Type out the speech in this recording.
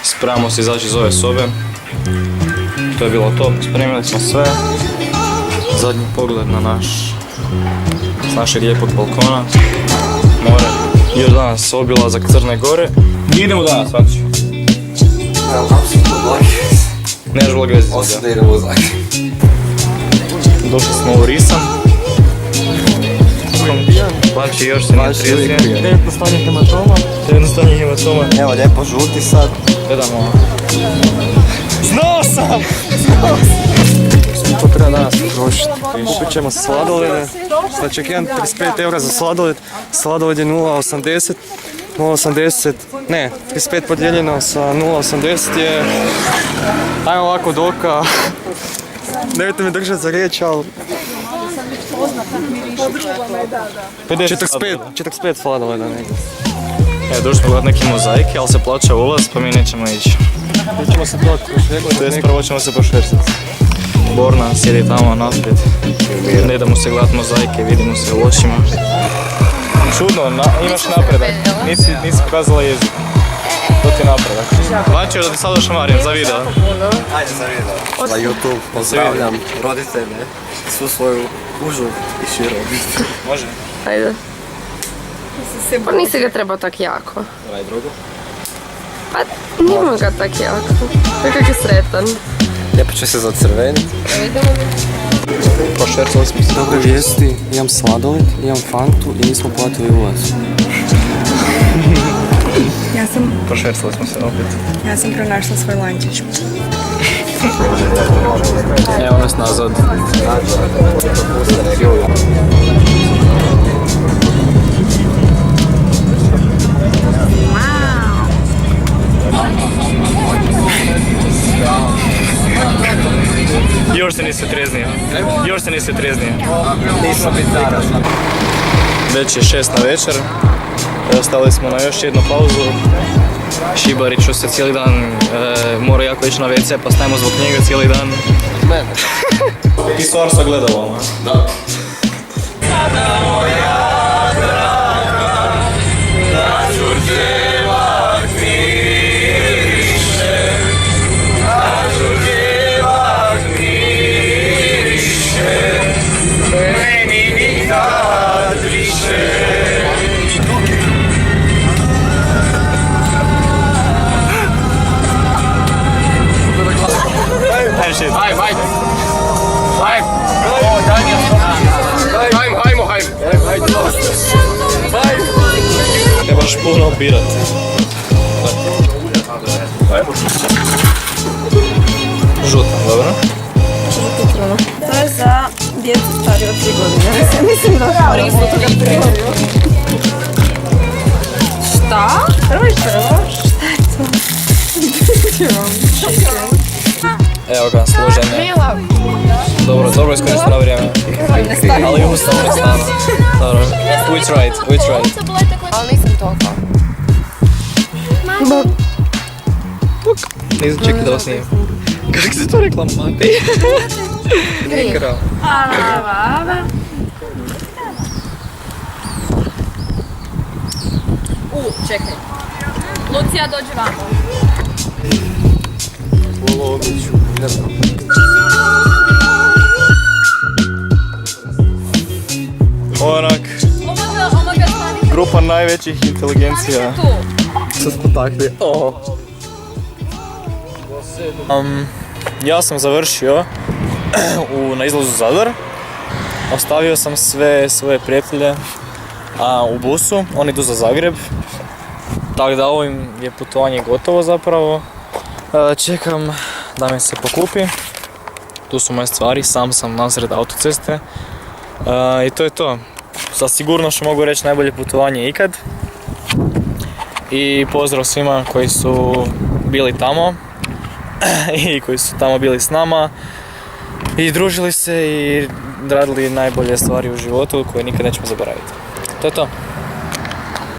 Spremamo se izaći iz ove sobe. To je bilo to, spremili smo sve. Zadnji pogled na s našeg lijepog balkona. More. Još danas obilazak Crne Gore. Idemo danas, Vatić. Nemaš vlog vezi. Osim da idemo u Zagreb. Došli smo u Risan. Vanči još se nije trijeznije. Jednostavnih hematoma. Evo, lijepo žuti sad. Gledamo. Znao sam! To treba danas potrošiti. Kupit ćemo sladolede. Znači, 35 eura za sladoled. Sladoled je 0,80. 0,80, ne, 35 podijeljeno sa 0,80 je... Ajmo ovako doka. Nemojte me držati za riječ, ali... 45 sladoleda negdje. Došli smo gledati neke mozaike, ali se plaća ulaz, pa mi nećemo ići. Nećemo se to Prvo ćemo se pošverstiti. Borna sjedi tamo naprijed. Ne idemo se gledati mozaike, vidimo se u očima. Čudno, imaš napredak. Nisi pokazala jezik. To ti je napredak. Vanči da ti sad ošamarim za video. Ajde za video. Za YouTube pozdravljam roditelje, svu svoju užu i širu obitelj. Može? Ajde. Pa nisi ga trebao tak jako. Raj drugo. Pa nima ga tak jako. Kako je sretan. Lijepo će se zacrveniti. Pošvercali smo se. Dobre vijesti, imam sladoled, imam fantu i nismo platili ulaz. Pošvercali smo se opet. Ja sam pronašla svoj lančić. Evo nas nazad. Još se nisi treznio. Nisam bitara. Već je 6 na večer. Ostali smo na još jednu pauzu. Šibariću se cijeli dan mora jako ići na WC, pa stajemo zbog njega cijeli dan. Mene. I stvar sa gledalama. Da. Trebaš puno birat. Žuta, dobro? To je za djecu starije od 3 godine. Mislim da korisno toga prioriju. Šta? Prvo i prvo? Šta je to? Evo ga, služenje. Dobro iskoristila vrijeme. Ali ustavno je stano. Dobro. We tried. Ali nisam toliko. Nisam čekaj da vas snijem. Kako si to rekla, mati? Nekra. Čekaj. Lucija, dođi vamo. Ovo odliču, ne znam. Onak, grupa najvećih inteligencija. Sad smo takvi. Ja sam završio na izlazu Zadar. Ostavio sam sve svoje prijatelje u busu, oni idu za Zagreb. Tako da ovim je putovanje gotovo zapravo. Čekam da mi se pokupi. Tu su moje stvari, sam nasred autoceste. I to je to. Sa sigurnošću mogu reći najbolje putovanje ikad. I pozdrav svima koji su bili tamo i koji su tamo bili s nama i družili se i radili najbolje stvari u životu koje nikad nećemo zaboraviti. To je to.